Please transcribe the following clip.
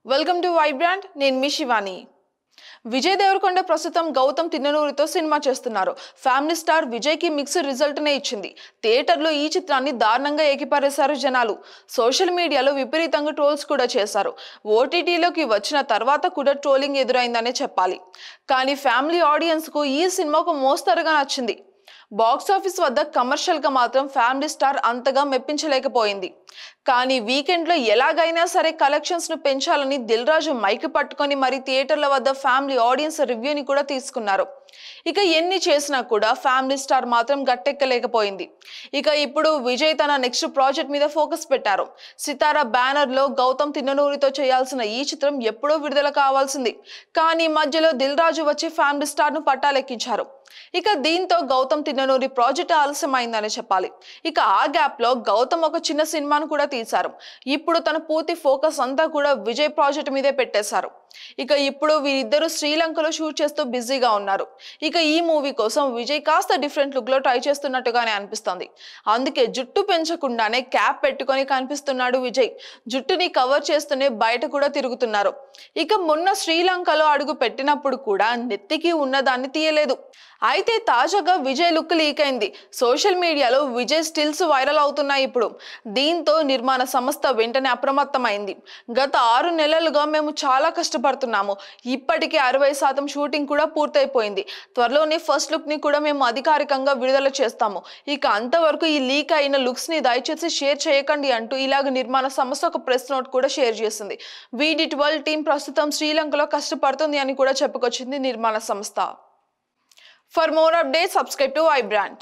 Welcome to Vibrant. నేను మీ శివాని. విజయ్ దేవరకొండ ప్రస్తుతం Gautam తిన్ననూరితో cinema చేస్తున్నారు. ఫ్యామిలీ స్టార్ విజయ్ కి మిక్స్డ్ రిజల్ట్ నే ఇచ్చింది. థియేటర్లో ఈ చిత్రాన్ని దారుణంగా ఏకిపారేశారు జనాలు. సోషల్ మీడియాలో విపరీతంగా ట్రోల్స్ కూడా చేశారు. ఓటీటీలోకి వచ్చిన తర్వాత కూడా ట్రోలింగ్ ఎదురైందనే చెప్పాలి. కానీ ఫ్యామిలీ ఆడియన్స్ కు ఈ సినిమా ఒక మోస్తరుగా నచ్చింది. బాక్స్ ఆఫీస్ వద్ద కమర్షియల్ గా మాత్రం ఫ్యామిలీ స్టార్ అంతగా మెప్పించలేకపోయింది. కానీ వీకెండ్ లో ఎలాగైనా సరే కలెక్షన్స్ ను పెంచాలని దిల్ రాజు మైక్ పట్టుకొని మరి థియేటర్ల వద్ద ఫ్యామిలీ ఆడియన్స్ రివ్యూని కూడా తీసుకున్నారు. ఇక ఎన్ని చేసినా కూడా ఫ్యామిలీ స్టార్ మాత్రం గట్టెక్కలేకపోయింది. ఇక ఇప్పుడు విజయ్ తన నెక్స్ట్ ప్రాజెక్ట్ మీద ఫోకస్ పెట్టారు. సితారా బ్యానర్ లో గౌతమ్ తిన్ననూరితో చేయాల్సిన ఈ చిత్రం ఎప్పుడో విడుదల కావాల్సింది. కానీ మధ్యలో దిల్ రాజు వచ్చి ఫ్యామిలీ స్టార్ ను పట్టాలెక్కించారు. ఇక దీంతో గౌతమ్ తిన్ననూరి ప్రాజెక్ట్ ఆలస్యమైందని చెప్పాలి. ఇక ఆ గ్యాప్ లో గౌతమ్ ఒక చిన్న సినిమాను కూడా తీశారు. ఇప్పుడు తన పూర్తి ఫోకస్ అంతా కూడా విజయ్ ప్రాజెక్ట్ మీదే పెట్టేశారు. ఇక ఇప్పుడు వీరిద్దరూ శ్రీలంకలో షూట్ చేస్తూ బిజీగా ఉన్నారు. ఇక ఈ మూవీ కోసం విజయ్ కాస్త డిఫరెంట్ లుక్ లో ట్రై చేస్తున్నట్టుగానే అనిపిస్తోంది. అందుకే జుట్టు పెంచకుండానే క్యాప్ పెట్టుకొని కనిపిస్తున్నాడు విజయ్. జుట్టుని కవర్ చేస్తూనే బయట కూడా తిరుగుతున్నారు. ఇక మొన్న శ్రీలంకలో అడుగు పెట్టినప్పుడు కూడా నెత్తికి ఉన్నదాన్ని తీయలేదు. అయితే తాజాగా విజయ్ లుక్ లీక్ అయింది. సోషల్ మీడియాలో విజయ్ స్టిల్స్ వైరల్ అవుతున్నాయి ఇప్పుడు. దీంతో నిర్మాణ సంస్థ వెంటనే అప్రమత్తమైంది. గత 6 నెలలుగా మేము చాలా కష్టపడుతున్నాము. ఇప్పటికే 60% షూటింగ్ కూడా పూర్తయిపోయింది. త్వరలోనే ఫస్ట్ లుక్ ని కూడా మేము అధికారికంగా విడుదల చేస్తాము. ఇక అంతవరకు ఈ లీక్ అయిన లుక్స్ ని దయచేసి షేర్ చేయకండి అంటూ ఇలాగ నిర్మాణ సంస్థ ఒక ప్రెస్ నోట్ కూడా షేర్ చేసింది. VD12 టీం ప్రస్తుతం శ్రీలంకలో కష్టపడుతుంది అని కూడా చెప్పుకొచ్చింది నిర్మాణ సంస్థ. For more updates, subscribe to Vibrant.